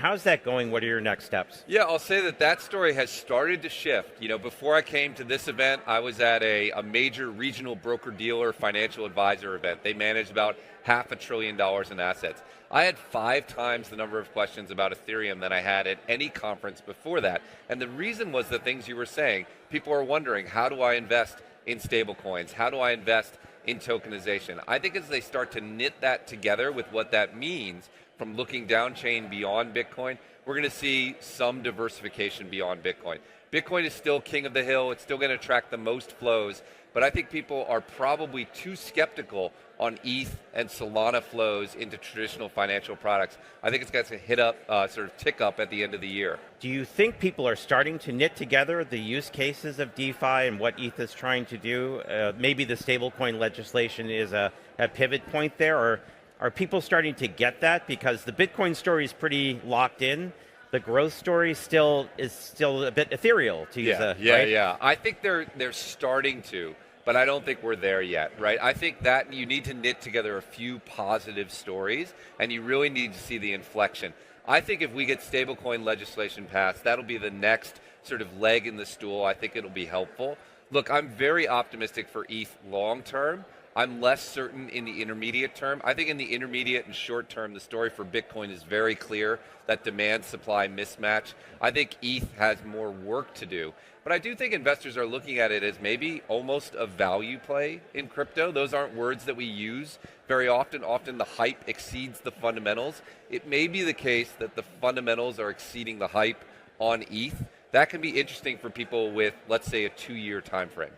How's that going? What are your next steps? Yeah, I'll say that story has started to shift. Before I came to this event, I was at a major regional broker-dealer financial advisor event. They managed about $500 billion in assets. I had 5 times the number of questions about Ethereum than I had at any conference before that. And the reason was the things you were saying. People are wondering, how do I invest in stablecoins? How do I invest in tokenization? I think as they start to knit that together with what that means, from looking down chain beyond Bitcoin, we're going to see some diversification beyond Bitcoin. Bitcoin is still king of the hill. It's still going to attract the most flows, but I think people are probably too skeptical on ETH and Solana flows into traditional financial products. I think it's going to hit up, sort of tick up at the end of the year. Do you think people are starting to knit together the use cases of DeFi and what ETH is trying to do? Maybe the stablecoin legislation is a pivot point there, or are people starting to get that? Because the Bitcoin story is pretty locked in. The growth story is still a bit ethereal, to use right? Yeah. I think they're starting to, but I don't think we're there yet, right? I think that you need to knit together a few positive stories, and you really need to see the inflection. I think if we get stablecoin legislation passed, that'll be the next sort of leg in the stool. I think it'll be helpful. Look, I'm very optimistic for ETH long term. I'm less certain in the intermediate term. I think in the intermediate and short term, the story for Bitcoin is very clear, that demand-supply mismatch. I think ETH has more work to do. But I do think investors are looking at it as maybe almost a value play in crypto. Those aren't words that we use very often. Often the hype exceeds the fundamentals. It may be the case that the fundamentals are exceeding the hype on ETH. That can be interesting for people with, let's say, a 2-year time frame.